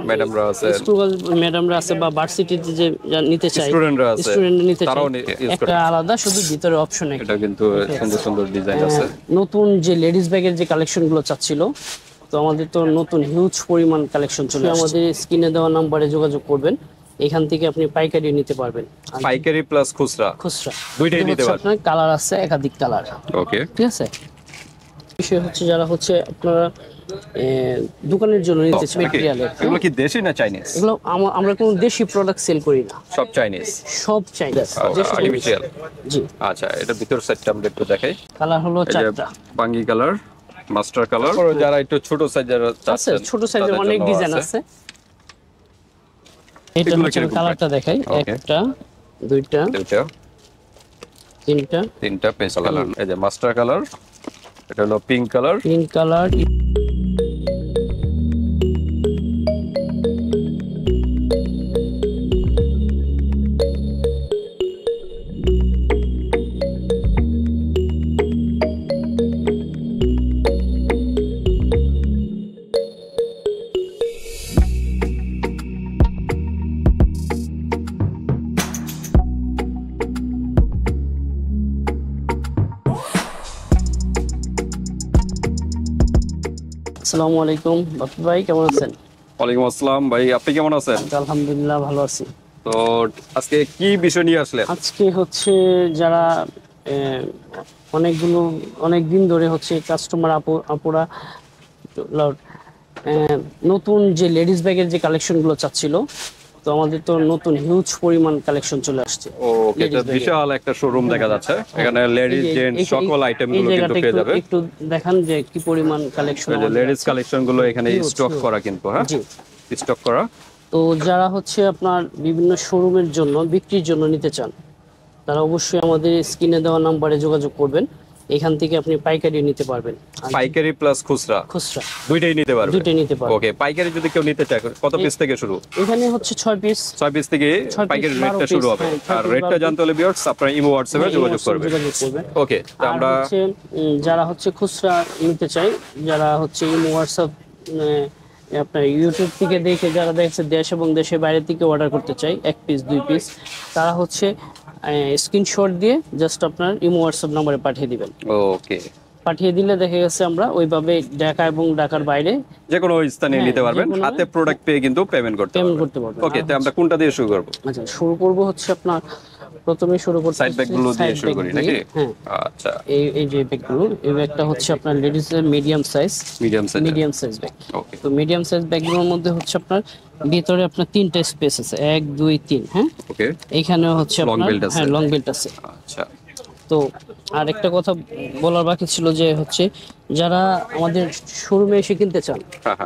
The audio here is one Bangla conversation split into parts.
ম্যাডামরা আছে, স্কুল ম্যাডামরা আছে বা ভার্সিটিতে যে নিতে চাই, স্টুডেন্টরা আছে, স্টুডেন্ট নিতে চাই, তারাও ইউজ করে। একটা আলাদা শুধু ভিতরে অপশন এটা কিন্তু সুন্দর সুন্দর ডিজাইন আছে। নতুন যে লেডিস ব্যাগের যে কালেকশন গুলো চাচ্ছিল, তো আমাদের তো নতুন হিউজ পরিমাণ কালেকশন চলে আসছে। আমাদের স্ক্রিনে দেওয়া নাম্বারে যোগাযোগ করবেন, এখান থেকে আপনি পাইকারি নিতে পারবেন, পাইকারি প্লাস খুচরা খুচরা দুইটাই নিতে পারবেন। আপনার কালার আছে, একাধিক কালার। ওকে, ঠিক আছে। বিষয় হচ্ছে যারা হচ্ছে আপনারা দোকানের জন্য নিতে চান ম্যাটেরিয়ালের, এগুলো কি দেশি না চাইনিজ? এগুলো আমরা কোনো দেশি প্রোডাক্ট সেল করি না, সব চাইনিজ, সব চাইনিজ, আর্টিফিশিয়াল। জি। আচ্ছা, এটা ভিতর সাইডটা আমরা একটু দেখাই। কালার হলো চারটা, বাঙ্গি কালার, মাস্টার কালার। যারা একটু ছোট সাইজের আছে, ছোট সাইজের অনেক ডিজাইন আছে। এটা হচ্ছে কালারটা দেখাই, একটা দুইটা তিনটা পেস্ট কালার। এই যে মাস্টার কালার, এটা হলো পিঙ্ক কালার, আসসালামু আলাইকুম বাপি ভাই, কেমন আছেন? ওয়ালাইকুম আসসালাম ভাই, আপনি কেমন আছেন? আলহামদুলিল্লাহ ভালো আছি। তো আজকে কি বিষয় নিয়ে আসলেন? আজকে হচ্ছে যারা অনেক দিন ধরে হচ্ছে কাস্টমার আপুরা নতুন যে লেডিস ব্যাগের যে কালেকশন গুলো চাচ্ছিল, তো আমাদের তো নতুন হিউজ পরিমাণ কালেকশন চলে আসছে। ওকে, এটা বিশাল একটা শোরুম দেখা যাচ্ছে। এখানে লেডিস জেন্টস সকল আইটেম গুলো কিন্তু পেয়ে যাবেন। একটু দেখান যে কি পরিমাণ কালেকশন, লেডিস কালেকশন গুলো এখানে স্টক করা কিন্তু, হ্যাঁ স্টক করা। তো যারা হচ্ছে আপনার বিভিন্ন শোরুমের জন্য বিক্রির জন্য নিতে চান, তারা অবশ্যই আমাদের স্ক্রিনে দেওয়া নাম্বারে যোগাযোগ করবেন, এখান থেকে আপনি পাইকারি নিতে পারবেন। পাইকারি প্লাস খুচরা দুইটাই নিতে পারবেন। ওকে, পাইকারি যদি কেউ নিতে চায় কত পিস থেকে শুরু? এখানে হচ্ছে 6 পিস থেকে পাইকারি রেটটা শুরু হবে। আর রেটটা জানতে হলে ভিউয়ার্স আপনারা ইমো হোয়াটসঅ্যাপে যোগাযোগ করবেন। ওকে, তো আমরা যারা হচ্ছে খুচরা নিতে চাই, যারা হচ্ছে ইমো হোয়াটসঅ্যাপ আপনার ইউটিউব থেকে দেখে যারা দেখছে দেশ এবং দেশের বাইরে থেকে অর্ডার করতে চাই 1 পিস 2 পিস, তারা হচ্ছে স্ক্রিনশট দিয়ে জাস্ট আপনার ইমো হোয়াটসঅ্যাপ নম্বরে পাঠিয়ে দিবেন। ওকে, পাঠিয়ে দিলে দেখা গেছে আমরা ওইভাবে ঢাকা এবং ঢাকার বাইরে যে কোনো স্থানে নিতে পারবেন, হাতে প্রোডাক্ট পেয়ে কিন্তু পেমেন্ট করতে পারবেন। ওকে, তো আমরা কোনটা দিয়ে শুরু করব? আচ্ছা, শুরু করব হচ্ছে আপনার প্রথমে শুরু করতে সাইড ব্যাগ গুলো দিয়ে শুরু করি নাকি? হ্যাঁ, আচ্ছা। এই যে ব্যাগগুলো, এই ব্যাগটা হচ্ছে আপনার লেডিস এর মিডিয়াম সাইজ ব্যাগ। ওকে, তো মিডিয়াম সাইজ ব্যাগগুলোর মধ্যে হচ্ছে আপনার ভিতরে আপনার 3টা স্পেস আছে, 1 2 3। হ্যাঁ, ওকে। এখানে হচ্ছে আপনার লং বেল্ট আছে। আচ্ছা। তো আর একটা কথা বলার বাকি ছিল যে হচ্ছে যারা আমাদের শোরুমে এসে কিনতে চান,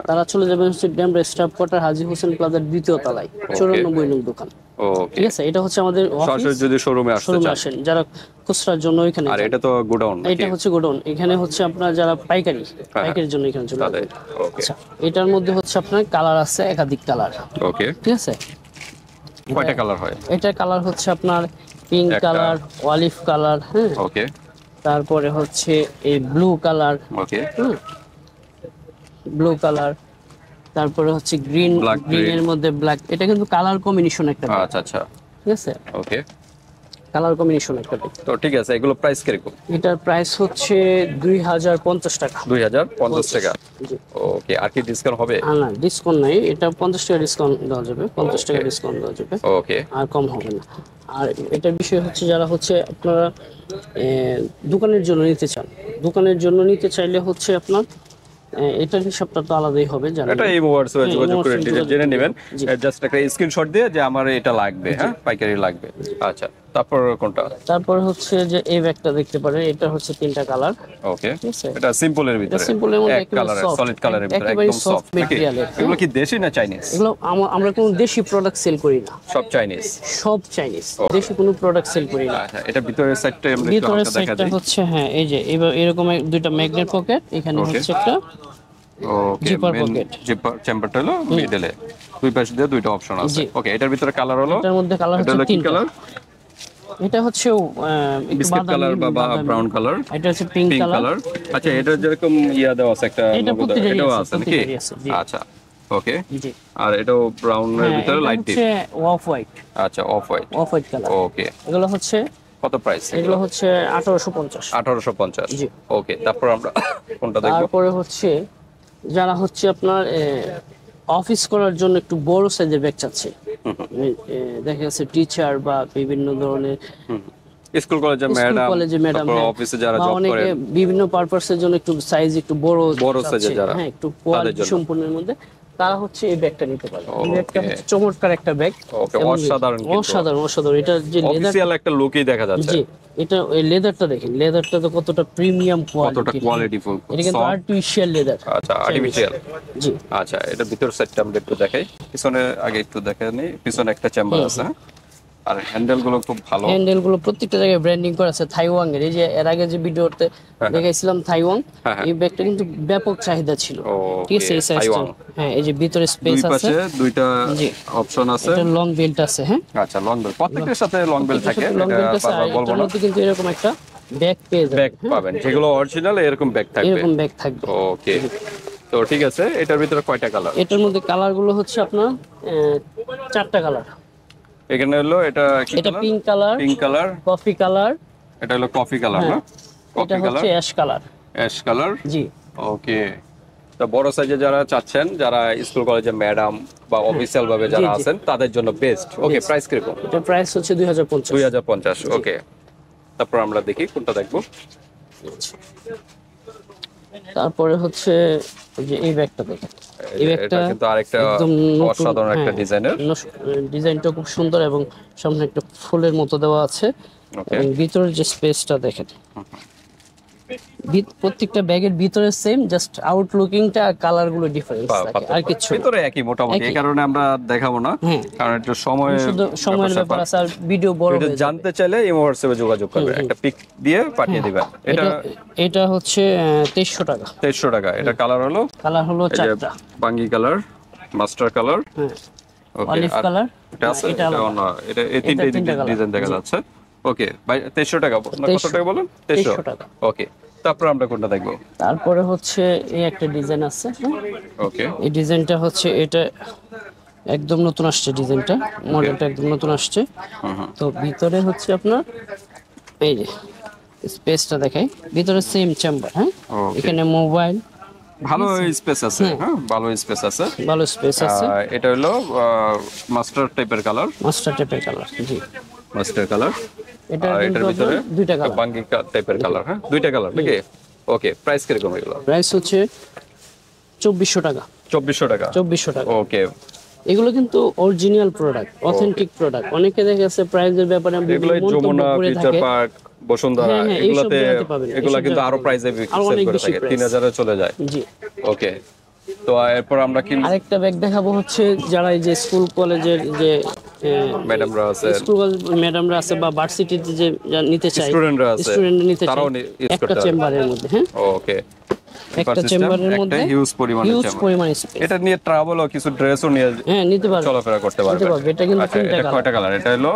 তারা চলে যাবেন হচ্ছে ডেমরা স্টাফ কোয়ার্টার হাজী হোসেন প্লাজার 2য় তলায় 94 নং দোকান। ওকে, ঠিক আছে, এটা হচ্ছে আমাদের অফিস। যদি শোরুমে আসেন, যারা খুচরার জন্য এখানে, আর এটা তো গোডাউন, এটা হচ্ছে গোডাউন। এখানে হচ্ছে আপনার যারা পাইকারির জন্য এখানে চলে যাবেন। আচ্ছা, এটার মধ্যে হচ্ছে আপনার কালার আছে, একাধিক কালার। ওকে, ঠিক আছে। কয়টা কালার হয়? এটা কালার হচ্ছে আপনার পিঙ্ক কালার, অলিভ কালার, হ্যাঁ, ওকে। তারপরে হচ্ছে এই ব্লু কালার, ওকে, ব্লু কালার। তারপরে হচ্ছে গ্রিনের মধ্যে ব্ল্যাক। এটা কিন্তু কালার কম্বিনেশন একটা। আচ্ছা আচ্ছা, ঠিক আছে, ওকে, কালার কম্বিনেশন একটা। তো ঠিক আছে, এগুলো প্রাইস কিরকম? এটার প্রাইস হচ্ছে 2050 টাকা। 2050 টাকা। ওকে, আর কি ডিসকাউন্ট হবে? না, ডিসকাউন্ট নাই। এটা 50 টাকা ডিসকাউন্ট দেওয়া যাবে, 50 টাকা ডিসকাউন্ট দেওয়া যাবে। ওকে, আর কম হবে না। আর এটার বিষয় হচ্ছে যারা হচ্ছে আপনারা দোকানের জন্য নিতে চান, দোকানের জন্য নিতে চাইলে হচ্ছে আপনার এটার হিসাবটা তো আলাদাই হবে, জানেন। এটা এই হোয়াটসঅ্যাপে যোগাযোগ করে জেনে নেবেন, জাস্ট একটা স্ক্রিনশট দিয়ে যে আমার এটা লাগবে, হ্যাঁ পাইকারি লাগবে। আচ্ছা, তারপর কোনটা? তারপর হচ্ছে যে এই ব্যাগটা দেখতে পারেন, এটা হচ্ছে 3টা কালার। ওকে, এটা সিম্পলের ভিতরে, সিম্পলের মধ্যে এক কালার, সলিড কালারের ভিতরে, একদম সফট ম্যাটেরিয়ালের। এগুলো কি দেশি না চাইনিজ? এগুলো আমরা কোনো দেশি প্রোডাক্ট সেল করি না, সব চাইনিজ। দেশি কোনো প্রোডাক্ট সেল করি না। আচ্ছা, এটা ভিতরের সাইডটা আমরা একটু হালকা দেখা দিই। হচ্ছে হ্যাঁ, এই যে এরকম দুইটা ম্যাগনেট পকেট, এখানে হচ্ছে একটা জিপার পকেট। জিপার চেম্বারটা হলো মিডলে, দুই পাশে দিয়ে দুইটা অপশন আছে। ওকে, এটার ভিতরে কালার হলো, এটার মধ্যে কালার হচ্ছে 3 কালার। এটা হচ্ছে বিস্কিট কালার বা ব্রাউন কালার, এটা হচ্ছে পিঙ্ক কালার। আচ্ছা, এটা যেরকম দেওয়া আছে একটা, এটাও আছে নাকি? আচ্ছা, ওকে, জি। আর এটাও ব্রাউনের হ্যাঁ, ভিতরে এটা লাইট ডিপ। হচ্ছে অফ হোয়াইট, আচ্ছা, off white. Off white colour. Okay, এগুলো হচ্ছে, কত প্রাইস এগুলো এগুলো? হচ্ছে 1850। 1850। জি। ওকে, তারপর আমরা কোনটা দেখবো? তারপরে হচ্ছে যারা হচ্ছে আপনার অফিস করার জন্য একটু বড় সাইজের ব্যাগ চাচ্ছে, দেখা যাচ্ছে টিচার বা বিভিন্ন ধরনের স্কুল কলেজে স্কুল ম্যাডাম, কলেজে ম্যাডাম, তারপর হ্যাঁ, অফিসে যারা বা জব অনেকে করেন, বিভিন্ন পারপাসের জন্য একটু সাইজ একটু বড় বড় চাচ্ছে, সাইজে যারা, হ্যাঁ, একটু তাদের কোয়ালিটি জন্য। সম্পূর্ণের মধ্যে, তারা হচ্ছে এই ব্যাগটা নিতে পারে। এই ব্যাগটা ওকে। হচ্ছে চমৎকার একটা ব্যাগ, ওকে, এবং অসাধারণ কিন্তু। অসাধারণ অসাধারণ। এটা যে লেদার, অফিসিয়াল একটা লুকই দেখা যাচ্ছে। জি, এটা এই লেদারটা দেখেন, লেদারটা তো কতটা প্রিমিয়াম কতটা কোয়ালিটি, কোয়ালিটিফুল, এটা কিন্তু সফট। Artificial leather. আচ্ছা, আর্টিফিশিয়াল। জি। আচ্ছা, এটা ভিতর সাইডটা আমরা একটু দেখাই, পিছনে আগে একটু দেখে নিই। পিছনে একটা চেম্বার আছে, হ্যাঁ? আর হ্যান্ডেল গুলো খুব ভালো। হ্যান্ডেল গুলো প্রত্যেকটা জায়গায় ব্র্যান্ডিং করা আছে থাইওয়াং এর। এই যে এর আগে যে ভিডিওতে দেখাইছিলাম থাইওয়াং, এই ব্যাগটা কিন্তু ব্যাপক চাহিদা ছিল। ঠিক আছে, এই সাইজটা, থাইওয়াং। হ্যাঁ, এই যে ভিতরে দুই স্পেস আছে, পাশে দুইটা জি, অপশন আছে। এটা লং বেল্ট আছে, হ্যাঁ, আচ্ছা, লং বেল্ট, প্রত্যেকটার সাথে লং বেল্ট থাকে, লং এটা বেল্ট আছে। আর বারবার বলবো এটার না। মধ্যে কিন্তু এরকম একটা ব্যাগ পেয়ে ব্যাগ যাবেন, পাবেন, যেগুলো অরিজিনাল এরকম ব্যাগ থাকবে। এরকম ব্যাগ থাকবে। ওকে, তো ঠিক আছে। এটার ভিতরে কয়টা কালার? এটার মধ্যে কালার গুলো হচ্ছে আপনার 4টা কালার। এখানে হলো এটা কি এটা colour? Pink colour, pink colour. Coffee colour, এটা হলো কফি কালার, না? এটা কফি কালার, হচ্ছে অ্যাশ কালার। Ash colour. জি। ওকে, তো বড় সাইজে যারা চাচ্ছেন, যারা স্কুল কলেজে ম্যাডাম বা অফিসিয়াল ভাবে যারা জি। আছেন, তাদের জন্য বেস্ট। ওকে, প্রাইস কিরকম? এটা প্রাইস হচ্ছে 2050। 2050। ওকে, তারপর আমরা দেখি কোনটা দেখবো। তারপরে হচ্ছে এই যে এই ব্যাগটা দেখেন, এই ব্যাগটা এটা কিন্তু আরেকটা একদম নতুন, অসাধারণ একটা ডিজাইনের। ডিজাইনটা খুব সুন্দর এবং সামনে একটা ফুলের মতো দেওয়া আছে, ওকে, এবং ভিতরের যে স্পেসটা দেখেন, প্রত্যেকটা ব্যাগের ভিতরে সেম, জাস্ট আউটলুকিংটা আর কালার গুলো ডিফারেন্স থাকে, আর কিছু না। ভিতরে একই মোটামুটি, এই কারণে আমরা দেখাবো না, কারণ একটু সময়, শুধু সময়ের ব্যাপার আছে, আর ভিডিও বড় এটা হয়ে যাবে। জানতে চাইলে এই হোয়াটসঅ্যাপে যোগাযোগ করবে, একটা পিক দিয়ে পাঠিয়ে দিবেন। এটা এটা হচ্ছে 2300 টাকা। 2300 টাকা। এটা কালার হলো, কালার হলো এই যে 4টা, বাঙ্গি কালার, মাস্টার কালার, হ্যাঁ, ওকে, অলিভ আর কালার, এটা আছে, এটা এটা আলাদা। অন্য, এটা এই তিনটে তিনটা colour। ডিজাইন দেখা যাচ্ছে। ওকে, ভাই 2300 টাকা না, কত টাকা বলেন? 2300 টাকা। ওকে, তারপর আমরা কোনটা দেখবো? তারপরে হচ্ছে এই একটা ডিজাইন আছে, ওকে, এই ডিজাইনটা হচ্ছে, এটা একদম নতুন আসছে ডিজাইনটা, মডেলটা একদম নতুন আসছে। তো ভিতরে হচ্ছে আপনার এই যে স্পেসটা দেখাই, ভিতরে সেম চেম্বার, হ্যাঁ, Okay. এখানে মোবাইল, ভালো স্পেস আছে, হ্যাঁ, ভালো স্পেস আছে। ভালো স্পেস আছে। এটা হলো মাস্টার টাইপের কালার, মাস্টার টেপের কালার, জি। Master colour. এটা আর এটার কিন্তু ভিতরে আপনার দুইটা কালার, বাঙ্গি টাইপের কালার, হ্যাঁ, দুইটা কালার নাকি? ওকে, প্রাইস কিরকম এগুলো? প্রাইস হচ্ছে 2400 টাকা। 2400 টাকা। 2400 টাকা। ওকে, এগুলো কিন্তু অরিজিনাল প্রোডাক্ট, অথেন্টিক প্রোডাক্ট। অনেকে দেখে আছে প্রাইসের ব্যাপারে এগুলো মন্তব্য যমুনা করে ফিউচার থাকে। পার্ক, বসুন্ধরা, হ্যাঁ, হ্যাঁ, এগুলাতে এইসব জায়গাতে পাবেন, এগুলা এইসব কিন্তু জায়গাতে আরো পাবেন। প্রাইসে আরো সেল অনেক করে বেশি থাকে, price। 3000 এ চলে যায়। জি। ওকে, তো এরপর আমরা কি আরেকটা ব্যাগ দেখাবো হচ্ছে যারা এই যে স্কুল কলেজের যে ম্যাডামরা আছে, স্কুল ম্যাডামরা আছে বা ভার্সিটিতে যে নিতে চায়, স্টুডেন্টরা আছে, স্টুডেন্টরা নিতে চায়, তারাও use একটা করতে পারবে। চেম্বারের মধ্যে, হ্যাঁ, ওকে, একটা চেম্বারের মধ্যে হিউজ পরিমাণে হিউজ চেম্বার। পরিমাণ স্পেস। এটা নিয়ে ট্রাভেল ও কিছু ড্রেসও নিয়ে হ্যাঁ, নিতে পারবে, চলাফেরা করতে পারবে। নিতে পারবে। এটা কিন্তু আচ্ছা, তিনটা এটা কালার। কয়টা কালার? এটা হলো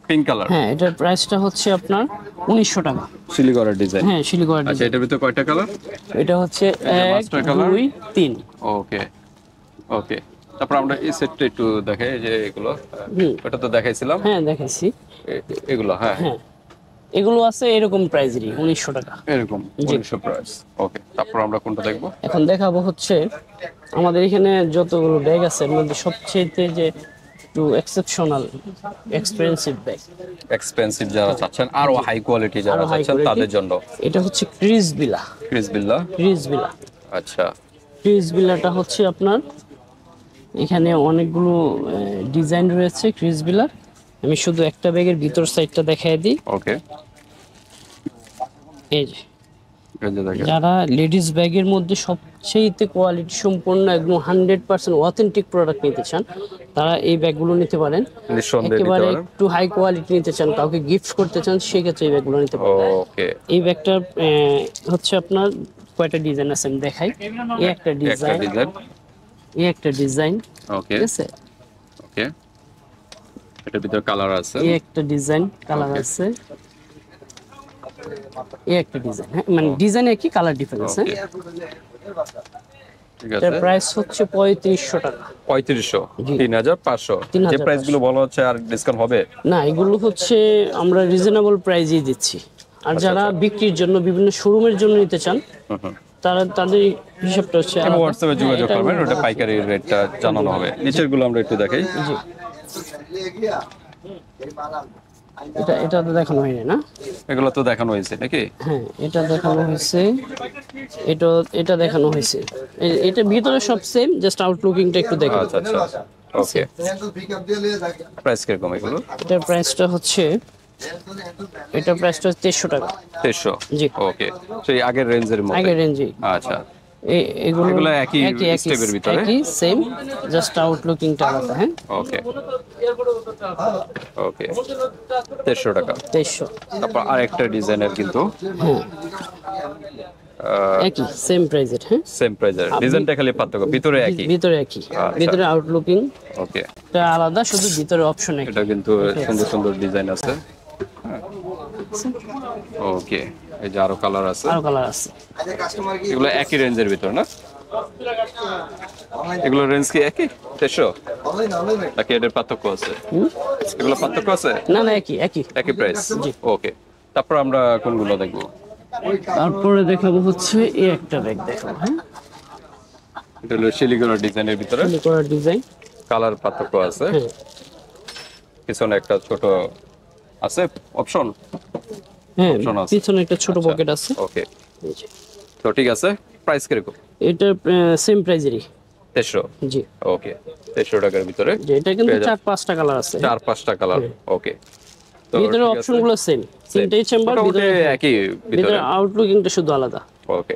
পিঙ্ক কালার, হ্যাঁ, এটার প্রাইসটা হচ্ছে আপনার 1900 টাকা। শিলিগড়ের ডিজাইন। হ্যাঁ, শিলিগুড়ি। আচ্ছা, এটার ভিতরে কয়টা কালার? এটা হচ্ছে এটা 1 master colour। 2 3। ওকে, ওকে, তারপর আমরা এই সেটটা একটু দেখাই, যে এগুলো ওটা তো দেখাইছিলাম, হ্যাঁ, দেখাইছি। এগুলো, হ্যাঁ, হ্যাঁ, এগুলো আছে এরকম প্রাইসেরই 1900 টাকা। এরকম 1900 প্রাইস। ওকে, তারপর আমরা কোনটা দেখবো? এখন দেখাবো হচ্ছে আমাদের এখানে যতগুলো ব্যাগ আছে এর মধ্যে সবচেয়ে যে একটু এক্সেপশনাল এক্সপেন্সিভ ব্যাগ, এক্সপেন্সিভ যারা চাচ্ছেন, আরো হাই কোয়ালিটি যারা আরো হাই চাচ্ছেন, কোয়ালিটি, তাদের জন্য এটা হচ্ছে ক্রিস বিলা। ক্রিস বিল্লা। ক্রিস বিলা, আচ্ছা, ক্রিস বিলাটা হচ্ছে আপনার এখানে অনেকগুলো ডিজাইন রয়েছে ক্রিস বিলার। আমি শুধু একটা ব্যাগের ভিতর সাইডটা দেখাই দিই। ওকে, এই যে এই যে দেখেন, যারা লেডিস ব্যাগের মধ্যে সবচেয়ে কোয়ালিটি সম্পন্ন একদম 100% অথেন্টিক প্রোডাক্ট নিতে চান, তারা এই ব্যাগগুলো নিতে পারেন। নিঃসন্দেহে নিতে একেবারে পারেন। একটু হাই কোয়ালিটি নিতে চান, কাউকে গিফট করতে চান, সেক্ষেত্রে এই ব্যাগগুলো নিতে পারেন। ওকে, এই ব্যাগটার হচ্ছে আপনার কয়টা ডিজাইন আছে আমি দেখাই। এই একটা একটা ডিজাইন, ডিজাইন। এই একটা ডিজাইন, ওকে, ঠিক আছে, ওকে, এটার ভিতরে কালার আছে। এই একটা ডিজাইন, কালার আছে, এই একটা ডিজাইন, হ্যাঁ, মানে ডিজাইনে কি কালার ডিফারেন্স, হ্যাঁ। ওকে, ঠিক এটার আছে, প্রাইস হচ্ছে 3500 টাকা। 3500, 3500। যে 3500 প্রাইস গুলো বলা হচ্ছে আর ডিসকাউন্ট হবে? না, এগুলো হচ্ছে আমরা রিজনেবল প্রাইজেই দিচ্ছি। আর যারা বিক্রির জন্য বিভিন্ন শোরুমের জন্য নিতে চান, তারা তাদের হিসাবটা হচ্ছে এবং আলাদা। হোয়াটসঅ্যাপে যোগাযোগ এটা করবেন, ওটা পাইকারি রেটটা জানানো হবে। নিচের গুলো আমরা একটু দেখাই। জি, এটা তো দেখানো হয়নি না? এগুলো তো দেখানো হয়েছে নাকি? হ্যাঁ, এটা দেখানো হয়েছে, এটা এটা দেখানো হয়েছে। এটা ভিতরে সব সেম, জাস্ট আউটলুকিংটা একটু দেখেন। আচ্ছা আচ্ছা, ওকে। প্রাইস কিরকম এগুলো? এটার প্রাইসটা হচ্ছে 2300 টাকা। 2300, জি, ওকে। সেই আগের রেঞ্জের মধ্যে? আগের রেঞ্জে। আচ্ছা, এগুলো এগুলো একই স্টেপের ভিতরে? একই সেম, জাস্ট আউটলুকিংটা আলাদা। হ্যাঁ, ওকে ওকে, 2300 টাকা। 2300। তারপর আরেকটা ডিজাইনের কিন্তু হ্যাঁ, একই সেম প্রাইজের। হ্যাঁ, সেম প্রাইজের, ডিজাইনটা খালি পার্থক্য, ভিতরে একই। ভিতরে একই, ভিতরে আউটলুকিং ওকে, টা আলাদা, শুধু ভিতরে অপশন একই। এটা কিন্তু সুন্দর সুন্দর ডিজাইন আছে। ওকে, এই যে আরো কালার আছে, আরো কালার আছে। এগুলো একই রেঞ্জের ভিতর না? এগুলো রেঞ্জ কি একই 2300 নাকি এটার পার্থক্য আছে? এগুলো পার্থক্য আছে? না না, একই একই একই প্রাইস। ওকে, তারপর আমরা কোনগুলো দেখবো? তারপরে দেখাবো হচ্ছে এই একটা ব্যাগ দেখাবো। হ্যাঁ, এটা হলো শিলিগুড়ি ডিজাইনের ভিতরে, ফুলি করার ডিজাইন। কালার পার্থক্য আছে। হ্যাঁ, পিছনে একটা ছোট আছে অপশন। হ্যাঁ, option আছে। পিছনে একটা ছোট পকেট আছে। ওকে, এই যে। তো ঠিক আছে, প্রাইস কিরকম? এটা সেম প্রাইজেরই। 2300, জি, ওকে। 2300 টাকার ভিতরে যে এটা কিন্তু 4-5টা কালার আছে। 4-5টা কালার, ওকে। তো ভিতরে ঠিক আছে। অপশন গুলো সেম, তিনটেই চেম্বার, মোটামুটি ভিতরে একই ভিতরে। ভিতরে আউটলুকিংটা শুধু আলাদা। ওকে,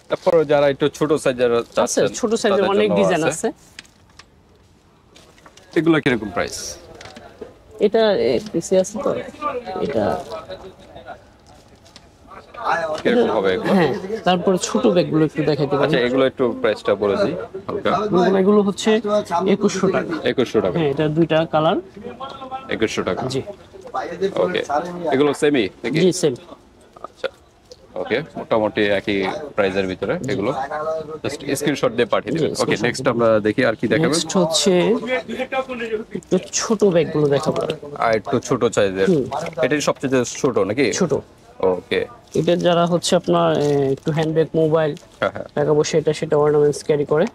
তারপর যারা একটু ছোট সাইজের আছে, চাচ্ছেন, ছোট সাইজের তাদের অনেক জন্য ডিজাইন আছে। এগুলো কিরকম প্রাইস? এটা পিসি আছে তো, এটা কিরকম হবে এগুলো? হ্যাঁ। তারপর ছোট ব্যাগগুলো একটু দেখাইতে পারি। আচ্ছা, এগুলো একটু প্রাইসটা বলে দিই হালকা। এগুলো হচ্ছে 2100 টাকা। 2100 টাকা, হ্যাঁ, এটা দুইটা কালার। 2100 টাকা, জি, ওকে। এগুলো সেমি নাকি? জি সেম। আচ্ছা, ওকে, মোটামুটি একই প্রাইজের ভিতরে এগুলো। জাস্ট স্ক্রিনশট দিয়ে পাঠিয়ে দিবেন। ওকে, নেক্সট আমরা দেখি আর কি দেখাবেন। নেক্সট হচ্ছে একটু ছোট ব্যাগগুলো দেখাবো। আর একটু ছোট সাইজের, এটাই সবচেয়ে ছোট নাকি? ছোট, ওকে, এটা যারা হচ্ছে আপনার একটু হ্যান্ডব্যাগ, মোবাইল, হ্যাঁ হ্যাঁ, টাকা পয়সা এটা সেটা অর্নামেন্টস ক্যারি করে।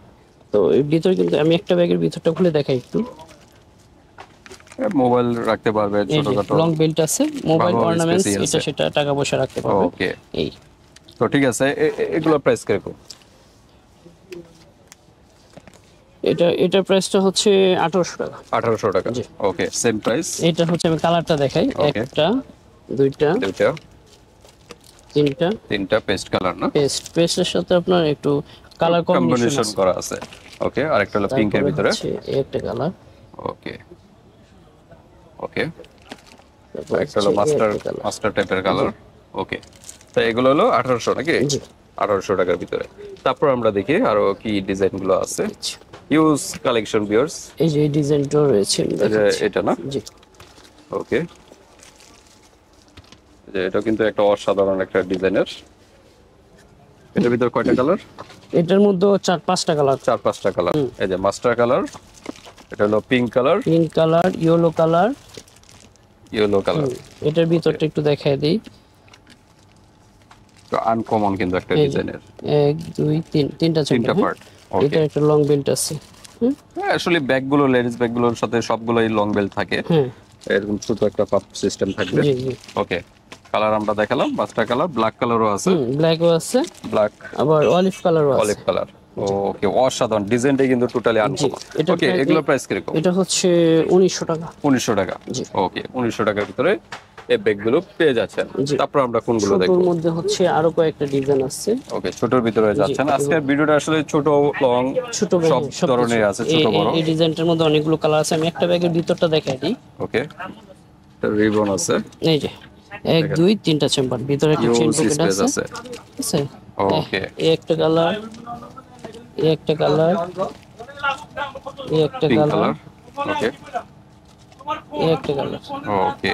তো এর ভিতরে কিন্তু আমি একটা ব্যাগের ভিতরটা খুলে দেখাই একটু। মোবাইল রাখতে পারবে, এই যে ছোটখাটো। লং বেল্ট আছে, মোবাইল ভালো অর্নামেন্টস space এটা আছে। সেটা টাকা পয়সা রাখতে পারবে। ওকে, এই তো ঠিক আছে, এগুলো প্রাইস কিরকম? এটা প্রাইসটা হচ্ছে 1800 টাকা। 1800 টাকা, ওকে, সেম প্রাইস। এটা হচ্ছে আমি কালারটা দেখাই, Okay. একটা, দুইটা, দুইটা, তিনটা। তিনটা পেস্ট কালার না? পেস্টের সাথে আপনার একটু কালার কম্বিনেশন কম্বিনেশন করা আছে। ওকে, আরেকটা হলো পিঙ্কের ভিতরে। এই একটা কালার। ওকে ওকে, একটা হলো মাস্টার টাইপের কালার। ওকে, তো এগুলো হলো 1800 নাকি? জি। 1800 টাকার ভিতরে। তারপর আমরা দেখি আরো কি ডিজাইন গুলো আছে। ইউজ কালেকশন ভিউয়ার্স, এই যে এই ডিজাইনটা রয়েছে, আমি দেখাচ্ছি। এটা না? জি, ওকে, যে এটা কিন্তু একটা অসাধারণ একটা ডিজাইনের। এটার ভিতর কয়টা কালার? এটার মধ্যে 4-5টা কালার। 4-5টা কালার। এই যে মাস্টার কালার, এটা হলো pink colour, pink colour, yellow colour, yellow colour. এটার ভিতরটা একটু দেখায় দিই। তো আনকমন কিন্তু একটা এই যে ডিজাইনের। 1 2 3 তিনটা তিনটা চেম্বার। পার্ট। ওকে, এটা একটা লং বেল্ট আছে। হ্যাঁ, আসলে ব্যাগগুলো, লেডিস ব্যাগগুলোর সাথে সবগুলোই লং বেল্ট থাকে। হ্যাঁ, এরকম ছোট একটা পাপ সিস্টেম থাকবে। জি জি। ওকে, কালার আমরা দেখালাম, মাস্টার কালার, ব্ল্যাক কালারও আছে। ব্ল্যাকও আছে, ব্ল্যাক, আবার অলিভ কালারও আছে। Olive colour. ওকে, অসাধারণ ডিজাইনটা কিন্তু টোটালি আনকমন। এটা ওকে, এগুলো প্রাইস কিরকম? এটা হচ্ছে 1900 টাকা। 1900 টাকা, ওকে। 1900 টাকার ভিতরে এই ব্যাগগুলো পেয়ে যাচ্ছেন। তারপর আমরা কোনগুলো ছোটর দেখব? মধ্যে হচ্ছে আরো কয়েকটা ডিজাইন আছে। ওকে, ছোটর ভিতরে যাচ্ছেন। আজকের ভিডিওটা আসলে ছোট লং ছোট সব ধরনের আছে, ছোট বড়। এই ডিজাইনটার মধ্যে অনেকগুলো কালার আছে, আমি একটা ব্যাগের ভিতরটা দেখাই দিই। ওকে, রিবন আছে, এই যে 1 2 3টা চেম্বার, ভিতরে একটা চেইন ইউজ পকেট স্পেস আছে। আছে। ঠিক আছে, ওকে, এই একটা কালার, এই একটা কালার, এই একটা পিঙ্ক কালার, কালার। ওকে এই একটা কালার, ওকে,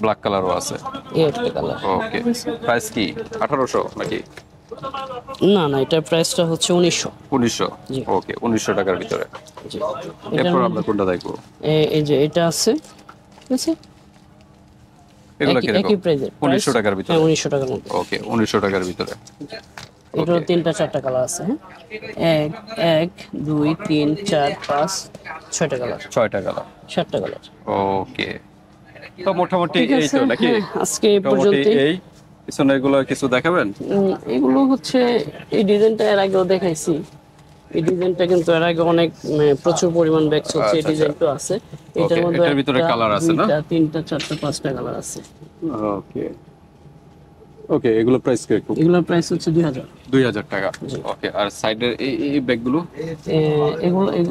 ব্ল্যাক কালারও আছে। এই একটা কালার। ওকে, প্রাইস কি 1800 নাকি? না না, এটার প্রাইসটা হচ্ছে 1900। 1900। জি। ওকে, 1900 টাকার ভিতরে। জি, এরপর আমরা কোনটা দেখবো? এই যে এটা আছে, ঠিক আছে, এগুলো একই কিরকম? একই প্রাইজের, 1900 টাকার ভিতরে। হ্যাঁ 1900 টাকার মধ্যে। ওকে, 1900 টাকার ভিতরে। এটার 3টা 4টা কালার আছে, হ্যাঁ, 1 2 3 4 5 6টা কালার, 6টা কালার। 7টা কালার। ওকে, তো মোটামুটি ঠিক এই আছে, তো নাকি? হ্যাঁ, আজকে এই মোটামুটি পর্যন্তই। এই পিছনে এগুলো কিছু দেখাবেন? এগুলো হচ্ছে, এই ডিজাইনটা এর আগেও দেখাইছি। এই ডিজাইনটা কিন্তু এর আগে অনেক প্রচুর পরিমাণ ব্যাগ চলছে, এই আচ্ছা, ডিজাইনটা আছে। এটার ওকে, মধ্যে এটার ভিতরে একটা, কালার আছে না? 2টা 3টা 4টা 5টা কালার আছে। ওকে ওকে, এগুলো প্রাইস কিরকম? এগুলোর প্রাইস হচ্ছে 2000। 2000 টাকা। ওকে, আর সাইডের এই ব্যাগগুলো?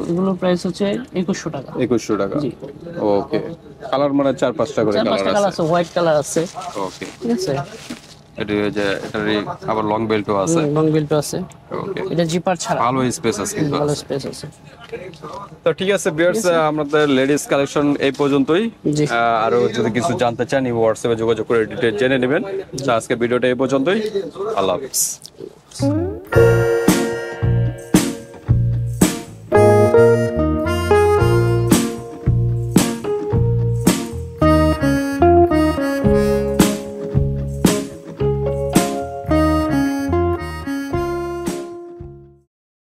এগুলোর প্রাইস হচ্ছে 2100 টাকা। 2100 টাকা। জি। ওকে, কালার মানে 4-5টা করে 4-5টা কালার কালার আছে। আছে, হোয়াইট কালার আছে, ওকে, ঠিক আছে, এটারই আবার লং বেল্টও আছে। লং বেল্টও আছে। ওকে, এটা জিপার ছাড়া, ভালো স্পেস আছে কিন্তু। ভালো স্পেস আছে। তো ঠিক আছে ভিউয়ার্স, আমাদের লেডিস কালেকশন এই পর্যন্তই। জি। আরো যদি কিছু জানতে চান হোয়াটসঅ্যাপে যোগাযোগ করে ডিটেইলস জেনে নেবেন। তো আজকে ভিডিওটা এই পর্যন্তই। আল্লাহ হাফেজ।